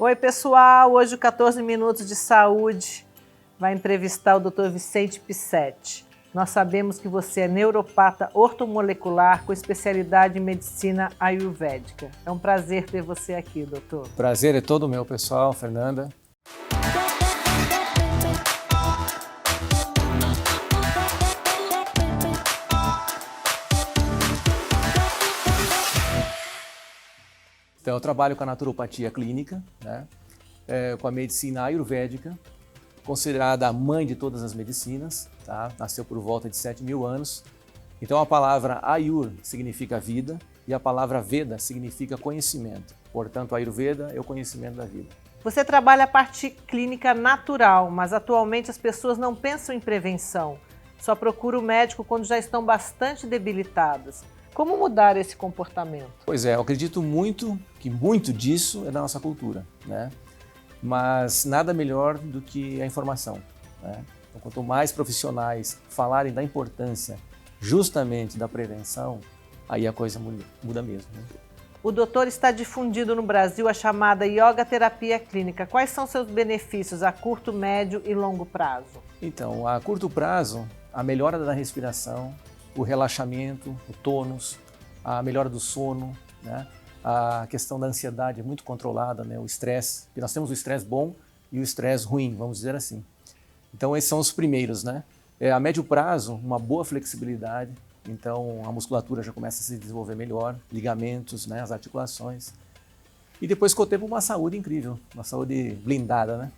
Oi, pessoal! Hoje o 14 Minutos de Saúde vai entrevistar o Dr. Vicente Pissetti. Nós sabemos que você é neuropata ortomolecular com especialidade em medicina ayurvédica. É um prazer ter você aqui, doutor. Prazer é todo meu, pessoal. Fernanda. Então, eu trabalho com a naturopatia clínica, né? Com a medicina ayurvédica, considerada a mãe de todas as medicinas, tá? Nasceu por volta de 7.000 anos. Então, a palavra Ayur significa vida e a palavra Veda significa conhecimento. Portanto, Ayurveda é o conhecimento da vida. Você trabalha a parte clínica natural, mas atualmente as pessoas não pensam em prevenção. Só procuram o médico quando já estão bastante debilitadas. Como mudar esse comportamento? Pois é, eu acredito muito que muito disso é da nossa cultura, né? Mas nada melhor do que a informação, né? Então, quanto mais profissionais falarem da importância justamente da prevenção, aí a coisa muda mesmo, né? O doutor está difundindo no Brasil a chamada yoga terapia clínica. Quais são seus benefícios a curto, médio e longo prazo? Então, a curto prazo, a melhora da respiração, o relaxamento, o tônus, a melhora do sono, né? A questão da ansiedade é muito controlada, né? O estresse, porque nós temos o estresse bom e o estresse ruim, vamos dizer assim. Então esses são os primeiros, né? A médio prazo, uma boa flexibilidade, então a musculatura já começa a se desenvolver melhor, ligamentos, né? As articulações. E depois com o tempo uma saúde incrível, uma saúde blindada, né?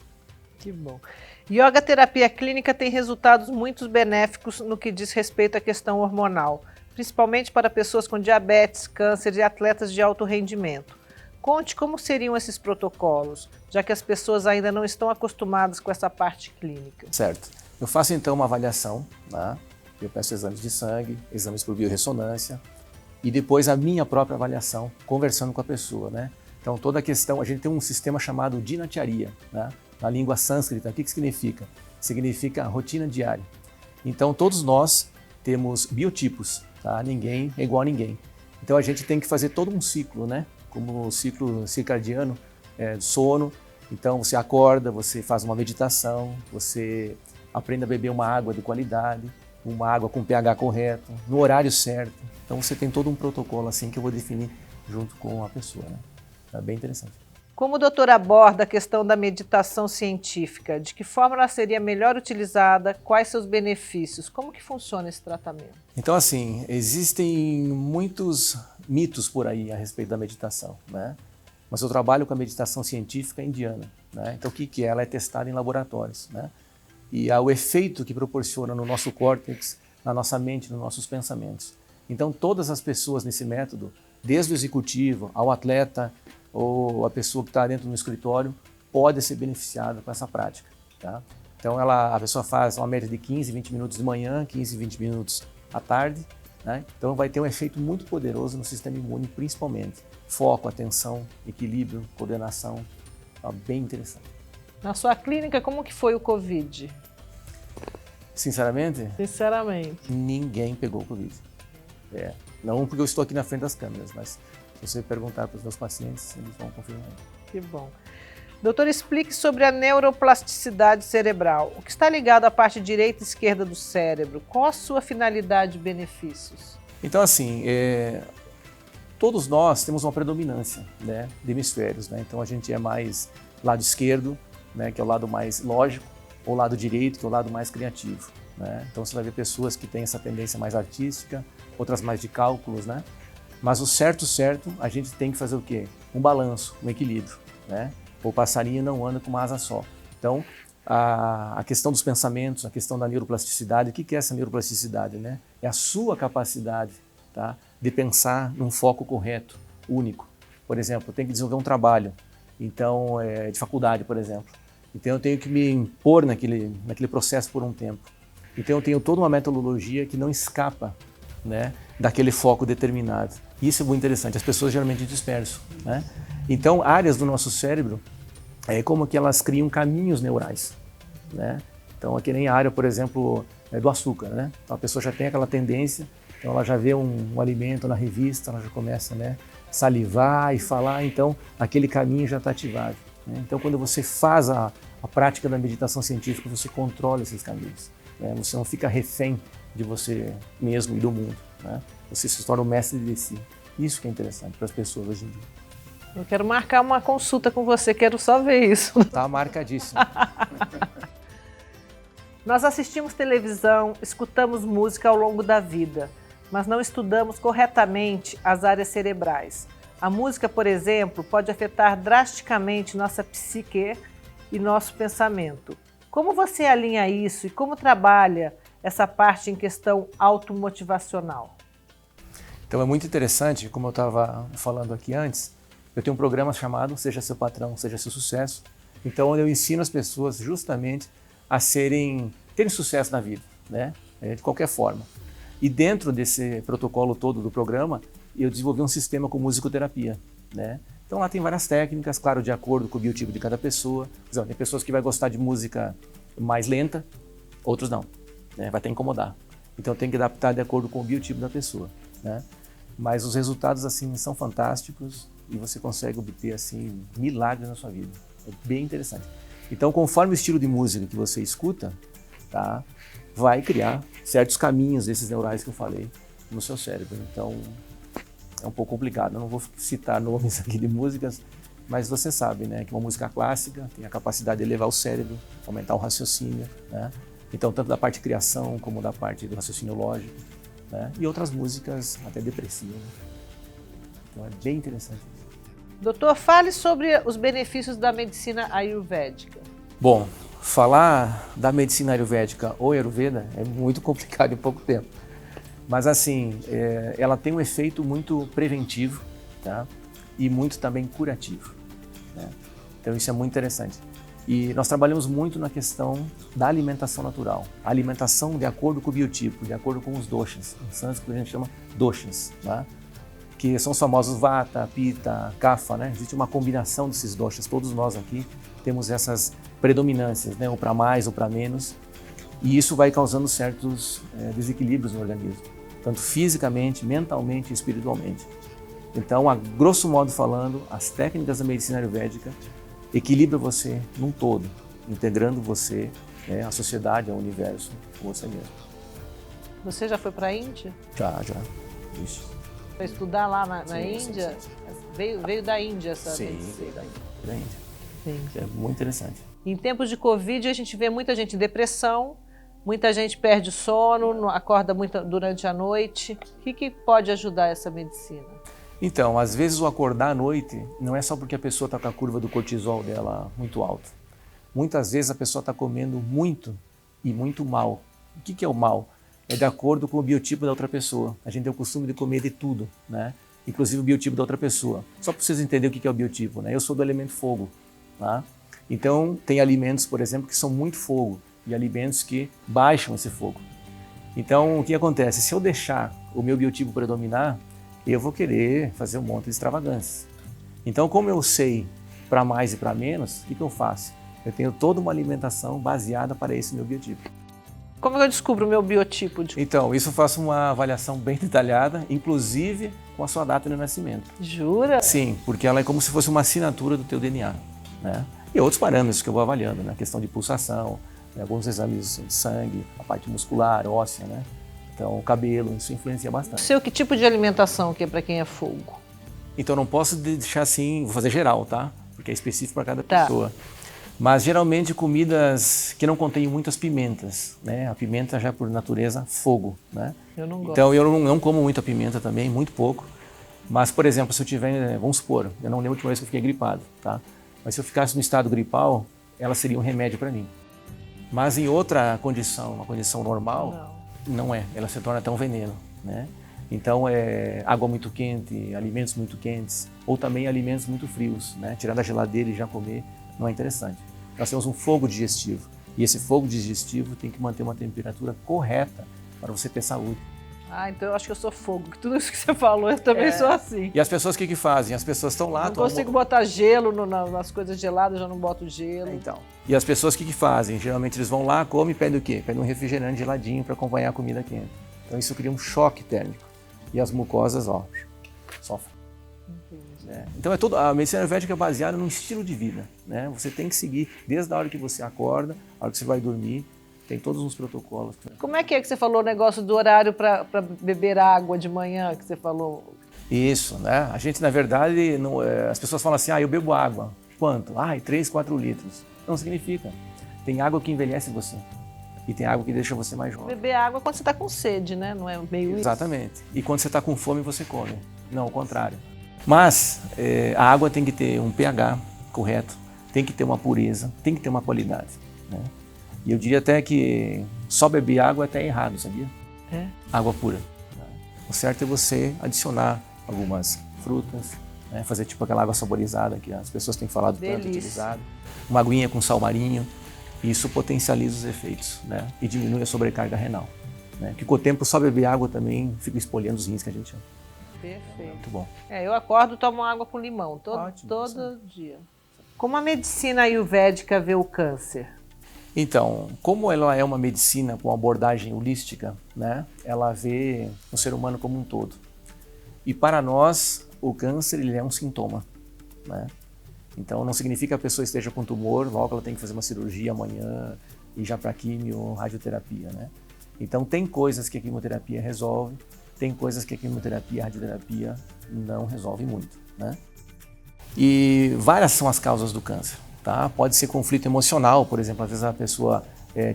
Que bom. Yoga terapia clínica tem resultados muito benéficos no que diz respeito à questão hormonal, principalmente para pessoas com diabetes, câncer e atletas de alto rendimento. Conte como seriam esses protocolos, já que as pessoas ainda não estão acostumadas com essa parte clínica. Certo. Eu faço então uma avaliação, né? Eu peço exames de sangue, exames por biorressonância e depois a minha própria avaliação, conversando com a pessoa, né? Então toda a questão, a gente tem um sistema chamado dinacharya, né? Na língua sânscrita, o que significa? Significa rotina diária. Então todos nós temos biotipos, tá? Ninguém é igual a ninguém. Então a gente tem que fazer todo um ciclo, né? Como o ciclo circadiano, sono. Então você acorda, você faz uma meditação, você aprende a beber uma água de qualidade, uma água com pH correto, no horário certo. Então você tem todo um protocolo assim que eu vou definir junto com a pessoa, né? É bem interessante. Como o doutor aborda a questão da meditação científica? De que forma ela seria melhor utilizada? Quais seus benefícios? Como que funciona esse tratamento? Então assim, existem muitos mitos por aí a respeito da meditação, né? Mas eu trabalho com a meditação científica indiana, né? Então o que é? Ela é testada em laboratórios, né? E há o efeito que proporciona no nosso córtex, na nossa mente, nos nossos pensamentos. Então todas as pessoas nesse método, desde o executivo ao atleta, ou a pessoa que está dentro do escritório pode ser beneficiada com essa prática, tá? Então a pessoa faz uma média de 15, 20 minutos de manhã, 15, 20 minutos à tarde, né? Então vai ter um efeito muito poderoso no sistema imune, principalmente. Foco, atenção, equilíbrio, coordenação, tá bem interessante. Na sua clínica, como que foi o Covid? Sinceramente? Sinceramente. Ninguém pegou o Covid. Não porque eu estou aqui na frente das câmeras, mas se você perguntar para os meus pacientes, eles vão confirmar. Que bom. Doutor, explique sobre a neuroplasticidade cerebral. O que está ligado à parte direita e esquerda do cérebro? Qual a sua finalidade e benefícios? Então, assim, todos nós temos uma predominância, né, de hemisférios, né? Então, a gente é mais lado esquerdo, né, que é o lado mais lógico, ou lado direito, que é o lado mais criativo, né? Então, você vai ver pessoas que têm essa tendência mais artística, outras mais de cálculos, né? Mas o certo, a gente tem que fazer o quê? Um balanço, um equilíbrio, né? O passarinho não anda com uma asa só. Então, a questão dos pensamentos, a questão da neuroplasticidade, o que é essa neuroplasticidade, né? É a sua capacidade, tá, de pensar num foco correto, único. Por exemplo, eu tenho que desenvolver um trabalho, então, de faculdade, por exemplo. Então, eu tenho que me impor naquele processo por um tempo. Então, eu tenho toda uma metodologia que não escapa, né, daquele foco determinado. Isso é muito interessante, as pessoas geralmente dispersam, né? Então, áreas do nosso cérebro, como que elas criam caminhos neurais, né? Então, aqui nem a área, por exemplo, do açúcar, né? Então, a pessoa já tem aquela tendência, então ela já vê um alimento na revista, ela já começa, né, salivar e falar, então aquele caminho já está ativado. né? Então, quando você faz a prática da meditação científica, você controla esses caminhos, né? Você não fica refém de você mesmo e do mundo, né? Você se torna o mestre de si. Isso que é interessante para as pessoas hoje em dia. Eu quero marcar uma consulta com você, quero só ver isso. Está marcadíssimo. Nós assistimos televisão, escutamos música ao longo da vida, mas não estudamos corretamente as áreas cerebrais. A música, por exemplo, pode afetar drasticamente nossa psique e nosso pensamento. Como você alinha isso e como trabalha essa parte em questão automotivacional? Então é muito interessante, como eu estava falando aqui antes, eu tenho um programa chamado Seja Seu Patrão, Seja Seu Sucesso. Então, onde eu ensino as pessoas justamente a terem sucesso na vida, né? De qualquer forma. E dentro desse protocolo todo do programa, eu desenvolvi um sistema com musicoterapia, né? Então lá tem várias técnicas, claro, de acordo com o biotipo de cada pessoa. Por exemplo, tem pessoas que vão gostar de música mais lenta, outros não, né? Vai até incomodar. Então tem que adaptar de acordo com o biotipo da pessoa, né? Mas os resultados assim são fantásticos e você consegue obter assim milagres na sua vida. É bem interessante. Então, conforme o estilo de música que você escuta, tá, vai criar certos caminhos desses neurais que eu falei no seu cérebro. Então, é um pouco complicado. Eu não vou citar nomes aqui de músicas, mas você sabe, né, que uma música clássica tem a capacidade de elevar o cérebro, aumentar o raciocínio, né? Então, tanto da parte de criação como da parte do raciocínio lógico, né? E outras músicas até depressivas. Então, é bem interessante. Doutor, fale sobre os benefícios da medicina ayurvédica. Bom, falar da medicina ayurvédica ou Ayurveda é muito complicado em pouco tempo. Mas assim, ela tem um efeito muito preventivo, tá? E muito também curativo, né? Então isso é muito interessante. E nós trabalhamos muito na questão da alimentação natural. A alimentação de acordo com o biotipo, de acordo com os doshas. Em sânscrito a gente chama doshas, tá? Que são os famosos Vata, Pitta, Kapha, né? Existe uma combinação desses doshas. Todos nós aqui temos essas predominâncias, né? Ou para mais ou para menos. E isso vai causando certos desequilíbrios no organismo, tanto fisicamente, mentalmente e espiritualmente. Então, a grosso modo falando, as técnicas da medicina ayurvédica equilibram você num todo, integrando você, né, à sociedade, ao universo, com você mesmo. Você já foi para a Índia? Já. Isso. Para estudar lá na Sim, Índia? Sim. Veio da Índia essa Sim, medicina? veio da Índia. Sim. É muito interessante. Em tempos de Covid, a gente vê muita gente em depressão, muita gente perde o sono, acorda muito durante a noite. O que pode ajudar essa medicina? Então, às vezes o acordar à noite não é só porque a pessoa está com a curva do cortisol dela muito alta. Muitas vezes a pessoa está comendo muito e muito mal. O que é o mal? É de acordo com o biotipo da outra pessoa. A gente tem o costume de comer de tudo, né? Inclusive o biotipo da outra pessoa. Só para vocês entenderem o que é o biotipo, né? Eu sou do elemento fogo, tá? Então, tem alimentos, por exemplo, que são muito fogo e alimentos que baixam esse fogo. Então, o que acontece? Se eu deixar o meu biotipo predominar, eu vou querer fazer um monte de extravagâncias. Então, como eu sei para mais e para menos, o que eu faço? Eu tenho toda uma alimentação baseada para esse meu biotipo. Como eu descubro o meu biotipo? Então, isso eu faço uma avaliação bem detalhada, inclusive com a sua data de nascimento. Jura? Sim, porque ela é como se fosse uma assinatura do teu DNA, né? E outros parâmetros que eu vou avaliando, né? A questão de pulsação, né? Alguns exames de sangue, a parte muscular, óssea, né? Então, o cabelo, isso influencia bastante. Sei que tipo de alimentação que é para quem é fogo? Então, não posso deixar assim, vou fazer geral, tá? Porque é específico para cada pessoa. Mas, geralmente, comidas que não contêm muitas pimentas, né? A pimenta já é, por natureza, fogo, né? Eu não gosto. Então, eu não como muita pimenta também, muito pouco. Mas, por exemplo, se eu tiver, vamos supor, eu não lembro a última vez que eu fiquei gripado, tá? Mas se eu ficasse no estado gripal, ela seria um remédio para mim. Mas em outra condição, uma condição normal, não é. Ela se torna até um veneno, né? Então, água muito quente, alimentos muito quentes, ou também alimentos muito frios, né? Tirar da geladeira e já comer não é interessante. Nós temos um fogo digestivo. E esse fogo digestivo tem que manter uma temperatura correta para você ter saúde. Ah, então eu acho que eu sou fogo. Tudo isso que você falou, eu também sou assim. E as pessoas o que fazem? As pessoas estão lá... Não consigo botar gelo nas coisas geladas, eu já não boto gelo. Então. E as pessoas o que fazem? Geralmente eles vão lá, comem e pedem o quê? Pedem um refrigerante geladinho para acompanhar a comida quente. Então isso cria um choque térmico. E as mucosas, ó, sofrem. Entendi. né? Então a medicina ayurvédica é baseada num estilo de vida, né? Você tem que seguir desde a hora que você acorda, a hora que você vai dormir, tem todos os protocolos. Como é que você falou o negócio do horário para beber água de manhã, que você falou? Isso, né? A gente, na verdade, as pessoas falam assim, eu bebo água. Quanto? 3, 4 litros. Não significa. Tem água que envelhece você. E tem água que deixa você mais jovem. Beber água quando você está com sede, né? Não é meio isso? Exatamente. E quando você está com fome, você come. Não, o contrário. Mas a água tem que ter um pH correto, tem que ter uma pureza, tem que ter uma qualidade, né? E eu diria até que só beber água é até errado, sabia? É? Água pura. O certo é você adicionar algumas frutas, né? Fazer tipo aquela água saborizada que as pessoas têm falado tanto, utilizado. Uma aguinha com sal marinho. Isso potencializa os efeitos, né? E diminui a sobrecarga renal, né? Que com o tempo só beber água também fica espoliando os rins, que a gente chama. Perfeito. Muito bom. Eu acordo e tomo água com limão todo dia. Como a medicina ayurvédica vê o câncer? Então, como ela é uma medicina com abordagem holística, né? Ela vê o ser humano como um todo. E para nós, o câncer ele é um sintoma, né? Então não significa que a pessoa esteja com tumor, logo ela tem que fazer uma cirurgia amanhã e já para quimio, radioterapia, né? Então tem coisas que a quimioterapia resolve, tem coisas que a quimioterapia e a radioterapia não resolvem muito, né? E várias são as causas do câncer, tá? Pode ser conflito emocional, por exemplo, às vezes a pessoa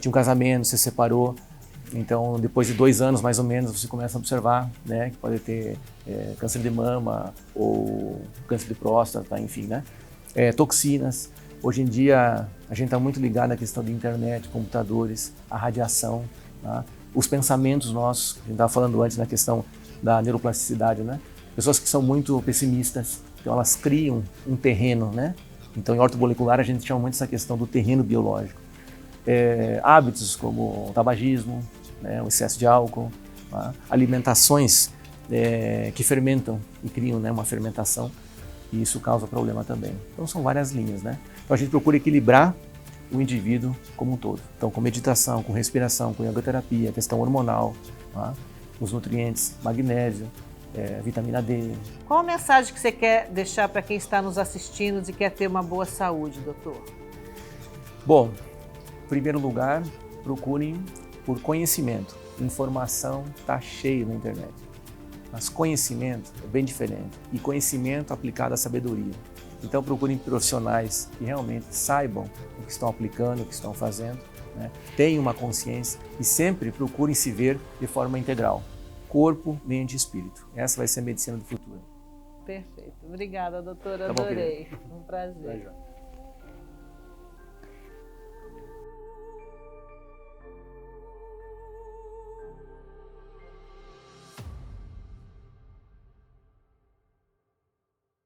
tinha um casamento, se separou, então depois de 2 anos mais ou menos você começa a observar, né, que pode ter câncer de mama ou câncer de próstata, enfim, né? Toxinas. Hoje em dia a gente está muito ligado à questão de internet, computadores, a radiação, tá? Os pensamentos nossos, a gente estava falando antes na questão da neuroplasticidade, né? Pessoas que são muito pessimistas, então elas criam um terreno, né? Então em ortomolecular a gente chama muito essa questão do terreno biológico. Hábitos como o tabagismo, né? O excesso de álcool, tá? Alimentações que fermentam e criam, né, uma fermentação, e isso causa problema também. Então são várias linhas, né? Então a gente procura equilibrar o indivíduo como um todo. Então com meditação, com respiração, com yogoterapia, questão hormonal, tá? Os nutrientes, magnésio, vitamina D. Qual a mensagem que você quer deixar para quem está nos assistindo e quer ter uma boa saúde, doutor? Bom, em primeiro lugar, procurem por conhecimento. Informação está cheio na internet. Mas conhecimento é bem diferente. E conhecimento aplicado à sabedoria. Então procurem profissionais que realmente saibam o que estão aplicando, o que estão fazendo, né? Tenham uma consciência e sempre procurem se ver de forma integral. Corpo, mente e espírito. Essa vai ser a medicina do futuro. Perfeito. Obrigada, doutora. Tá bom, adorei. Um prazer.